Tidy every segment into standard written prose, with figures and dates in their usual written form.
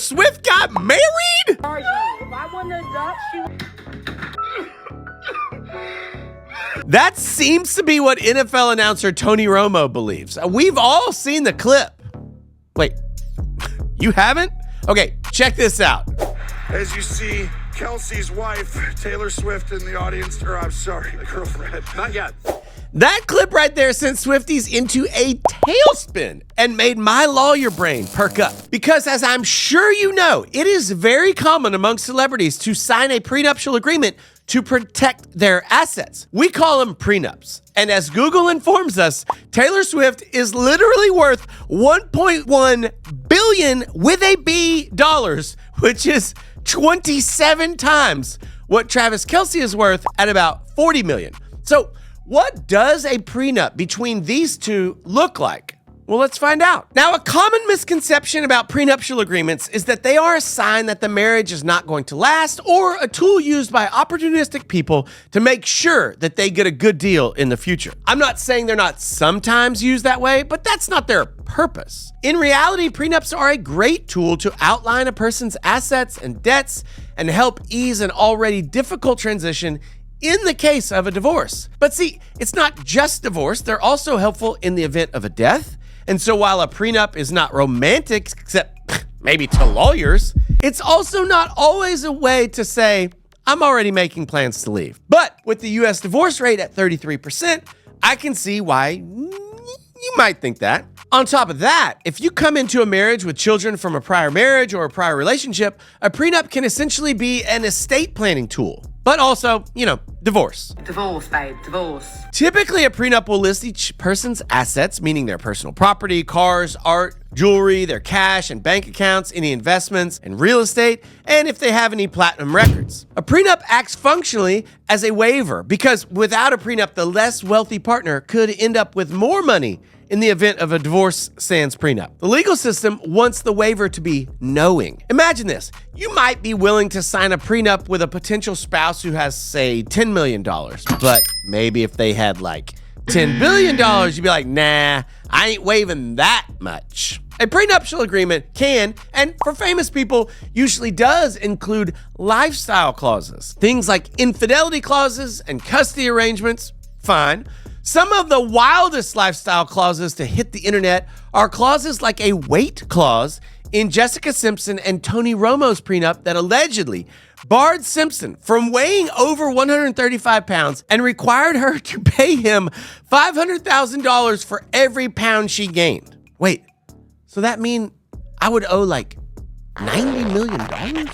Swift got married? Are you? If I wasn't a duck, That seems to be what NFL announcer Tony Romo believes. We've all seen the clip. Wait, you haven't? Okay, check this out. As you see, Kelce's wife, Taylor Swift, in the audience, or I'm sorry, the girlfriend. Not yet. That clip right there sent Swifties into a tailspin and made my lawyer brain perk up. Because as I'm sure you know, it is very common among celebrities to sign a prenuptial agreement to protect their assets. We call them prenups. And as Google informs us, Taylor Swift is literally worth $1.1 billion with a B dollars, which is 27 times what Travis Kelce is worth at about 40 million. So what does a prenup between these two look like? Well, let's find out. Now, a common misconception about prenuptial agreements is that they are a sign that the marriage is not going to last or a tool used by opportunistic people to make sure that they get a good deal in the future. I'm not saying they're not sometimes used that way, but that's not their purpose. In reality, prenups are a great tool to outline a person's assets and debts and help ease an already difficult transition in the case of a divorce. But see, it's not just divorce. They're also helpful in the event of a death. And so while a prenup is not romantic, except maybe to lawyers, it's also not always a way to say, I'm already making plans to leave. But with the US divorce rate at 33%, I can see why you might think that. On top of that, if you come into a marriage with children from a prior marriage or a prior relationship, a prenup can essentially be an estate planning tool. But also, divorce. divorce, babe, divorce. Typically, a prenup will list each person's assets, meaning their personal property, cars, art, jewelry, their cash and bank accounts, any investments and real estate, and if they have any platinum records. A prenup acts functionally as a waiver because without a prenup, the less wealthy partner could end up with more money in the event of a divorce sans prenup. The legal system wants the waiver to be knowing. Imagine this. You might be willing to sign a prenup with a potential spouse who has, say, $10 million. But maybe if they had like $10 billion, you'd be like, nah, I ain't waiving that much. A prenuptial agreement can, and for famous people, usually does include lifestyle clauses. Things like infidelity clauses and custody arrangements, fine. Some of the wildest lifestyle clauses to hit the internet are clauses like a weight clause in Jessica Simpson and Tony Romo's prenup that allegedly barred Simpson from weighing over 135 pounds and required her to pay him $500,000 for every pound she gained. Wait, so that mean I would owe like $90 million?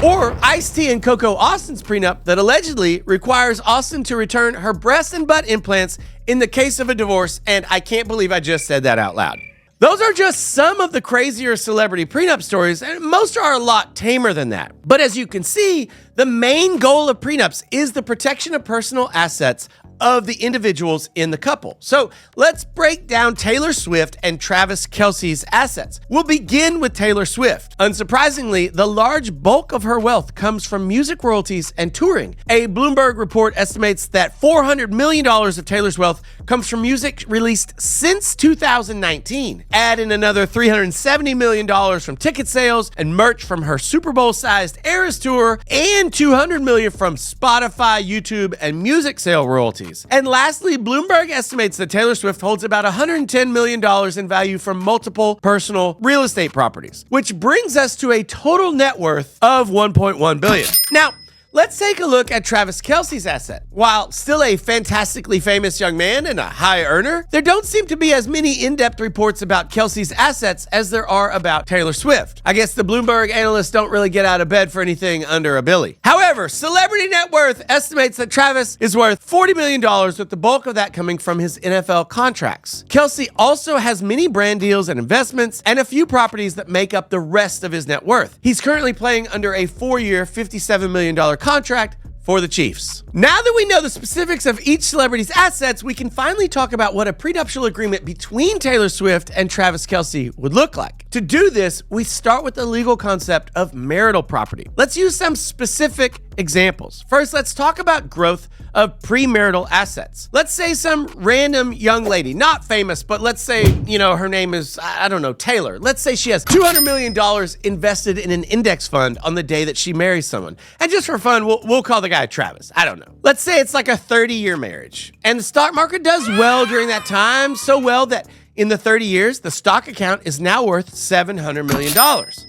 Or Ice-T and Coco Austin's prenup that allegedly requires Austin to return her breast and butt implants in the case of a divorce, and I can't believe I just said that out loud. Those are just some of the crazier celebrity prenup stories, and most are a lot tamer than that. But as you can see, the main goal of prenups is the protection of personal assets of the individuals in the couple. So let's break down Taylor Swift and Travis Kelce's assets. We'll begin with Taylor Swift. Unsurprisingly, the large bulk of her wealth comes from music royalties and touring. A Bloomberg report estimates that $400 million of Taylor's wealth comes from music released since 2019. Add in another $370 million from ticket sales and merch from her Super Bowl-sized Eras tour, and $200 million from Spotify, YouTube, and music sale royalties. And lastly, Bloomberg estimates that Taylor Swift holds about $110 million in value from multiple personal real estate properties, which brings us to a total net worth of $1.1 billion. Now, let's take a look at Travis Kelce's asset. While still a fantastically famous young man and a high earner, there don't seem to be as many in-depth reports about Kelce's assets as there are about Taylor Swift. I guess the Bloomberg analysts don't really get out of bed for anything under a billy. However, Celebrity Net Worth estimates that Travis is worth $40 million, with the bulk of that coming from his NFL contracts. Kelce also has many brand deals and investments and a few properties that make up the rest of his net worth. He's currently playing under a 4-year, $57 million contract for the Chiefs. Now that we know the specifics of each celebrity's assets, we can finally talk about what a prenuptial agreement between Taylor Swift and Travis Kelce would look like. To do this, we start with the legal concept of marital property. Let's use some specific examples. First, let's talk about growth of premarital assets. Let's say some random young lady, not famous, but let's say, her name is, I don't know, Taylor. Let's say she has $200 million invested in an index fund on the day that she marries someone. And just for fun, we'll call the guy Travis. I don't know. Let's say it's like a 30-year marriage. And the stock market does well during that time, so well that in the 30 years, the stock account is now worth $700 million.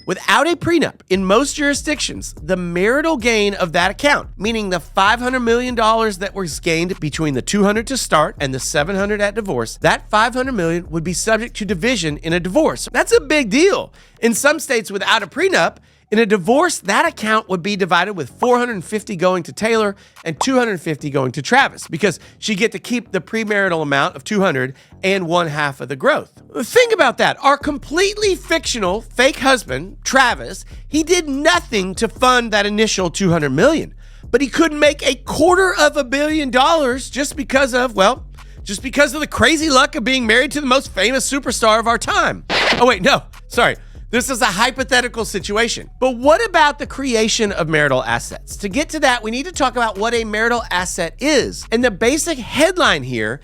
Without a prenup, in most jurisdictions, the marital gain of that account, meaning the $500 million that was gained between the $200 to start and the $700 at divorce, that $500 million would be subject to division in a divorce. That's a big deal. In some states without a prenup, in a divorce, that account would be divided with $450 going to Taylor and $250 going to Travis because she'd get to keep the premarital amount of $200 and one half of the growth. Think about that. Our completely fictional fake husband, Travis, he did nothing to fund that initial $200 million, but he couldn't make $250 million just because of the crazy luck of being married to the most famous superstar of our time. Oh, wait, no, sorry. This is a hypothetical situation. But what about the creation of marital assets? To get to that, we need to talk about what a marital asset is. And the basic headline here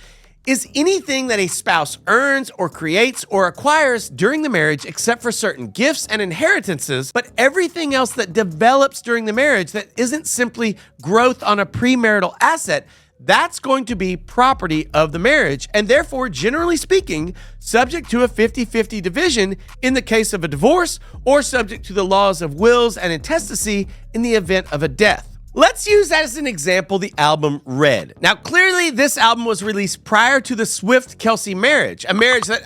is anything that a spouse earns or creates or acquires during the marriage except for certain gifts and inheritances, but everything else that develops during the marriage that isn't simply growth on a premarital asset, that's going to be property of the marriage and therefore, generally speaking, subject to a 50-50 division in the case of a divorce or subject to the laws of wills and intestacy in the event of a death. Let's use as an example the album Red. Now, clearly this album was released prior to the Swift Kelce marriage, a marriage that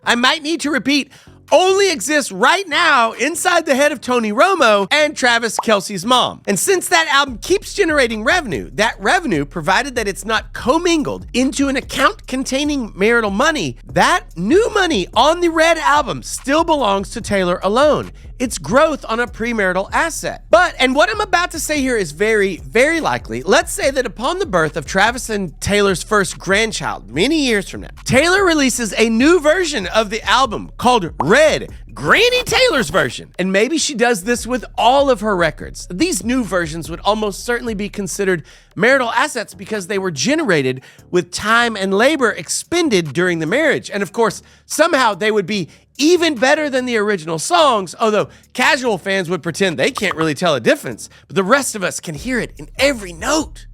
I might need to repeat only exists right now inside the head of Tony Romo and Travis Kelce's mom. And since that album keeps generating revenue, that revenue, provided that it's not commingled into an account containing marital money, that new money on the Red album still belongs to Taylor alone. It's growth on a premarital asset. And what I'm about to say here is very, very likely. Let's say that upon the birth of Travis and Taylor's first grandchild, many years from now, Taylor releases a new version of the album called Red, Granny Taylor's version. And maybe she does this with all of her records. These new versions would almost certainly be considered marital assets because they were generated with time and labor expended during the marriage. And of course, somehow they would be even better than the original songs, although casual fans would pretend they can't really tell a difference, but the rest of us can hear it in every note.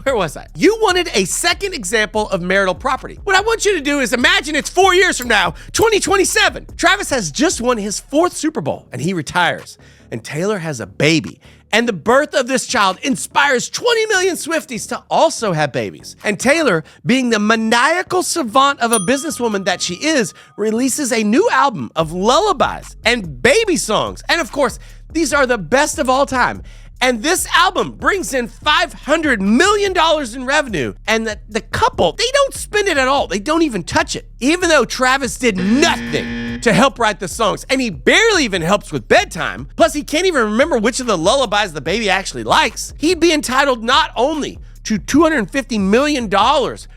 Where was I? You wanted a second example of marital property. What I want you to do is imagine it's 4 years from now, 2027. Travis has just won his 4th Super Bowl and he retires. And Taylor has a baby. And the birth of this child inspires 20 million Swifties to also have babies. And Taylor, being the maniacal savant of a businesswoman that she is, releases a new album of lullabies and baby songs. And of course, these are the best of all time. And this album brings in $500 million in revenue. And the couple, they don't spend it at all. They don't even touch it. Even though Travis did nothing to help write the songs, and he barely even helps with bedtime. Plus, he can't even remember which of the lullabies the baby actually likes. He'd be entitled not only to $250 million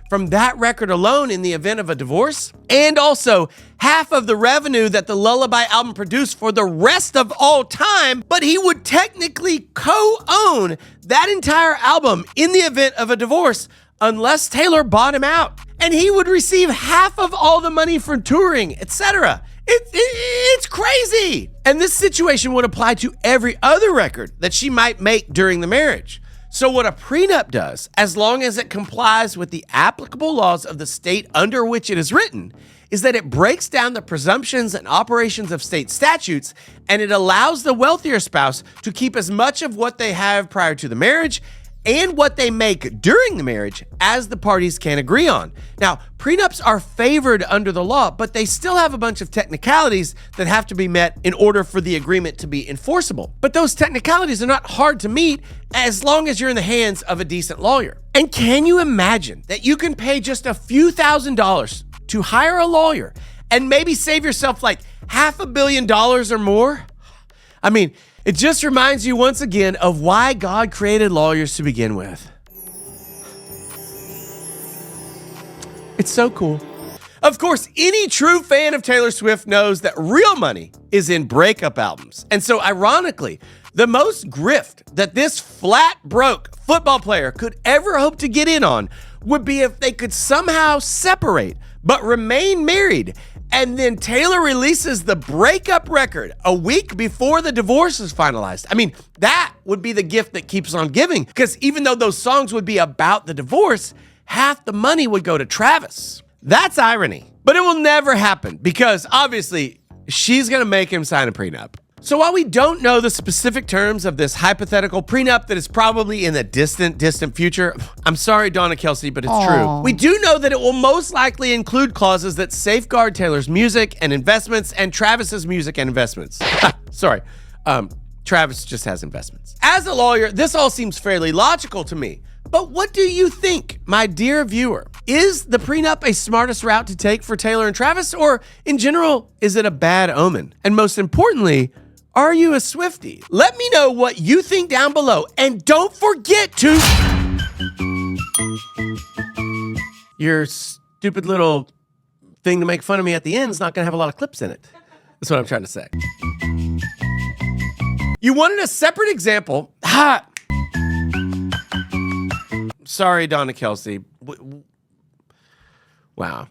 from that record alone in the event of a divorce, and also half of the revenue that the Lullaby album produced for the rest of all time, but he would technically co-own that entire album in the event of a divorce unless Taylor bought him out. And he would receive half of all the money from touring, etc. It's crazy. And this situation would apply to every other record that she might make during the marriage. So what a prenup does, as long as it complies with the applicable laws of the state under which it is written, is that it breaks down the presumptions and operations of state statutes, and it allows the wealthier spouse to keep as much of what they have prior to the marriage and what they make during the marriage as the parties can agree on. Now, prenups are favored under the law, but they still have a bunch of technicalities that have to be met in order for the agreement to be enforceable. But those technicalities are not hard to meet as long as you're in the hands of a decent lawyer. And can you imagine that you can pay just a few $1,000s to hire a lawyer and maybe save yourself like $500 million or more? I mean, it just reminds you once again of why God created lawyers to begin with. It's so cool. Of course, any true fan of Taylor Swift knows that real money is in breakup albums. And so ironically, The most grift that this flat broke football player could ever hope to get in on would be if they could somehow separate but remain married, and then Taylor releases the breakup record a week before the divorce is finalized. I mean, that would be the gift that keeps on giving, because even though those songs would be about the divorce, half the money would go to Travis. That's irony. But it will never happen because obviously she's going to make him sign a prenup. So while we don't know the specific terms of this hypothetical prenup that is probably in the distant future, I'm sorry, Donna Kelce, but it's true. We do know that it will most likely include clauses that safeguard Taylor's music and investments and Travis's music and investments. Sorry, Travis just has investments. As a lawyer, this all seems fairly logical to me. But what do you think, my dear viewer? Is the prenup a smartest route to take for Taylor and Travis, or in general, is it a bad omen? And most importantly, are you a Swiftie? Let me know what you think down below, and don't forget to... Your stupid little thing to make fun of me at the end is not gonna have a lot of clips in it. That's what I'm trying to say. You wanted a separate example. Sorry, Donna Kelce. Wow.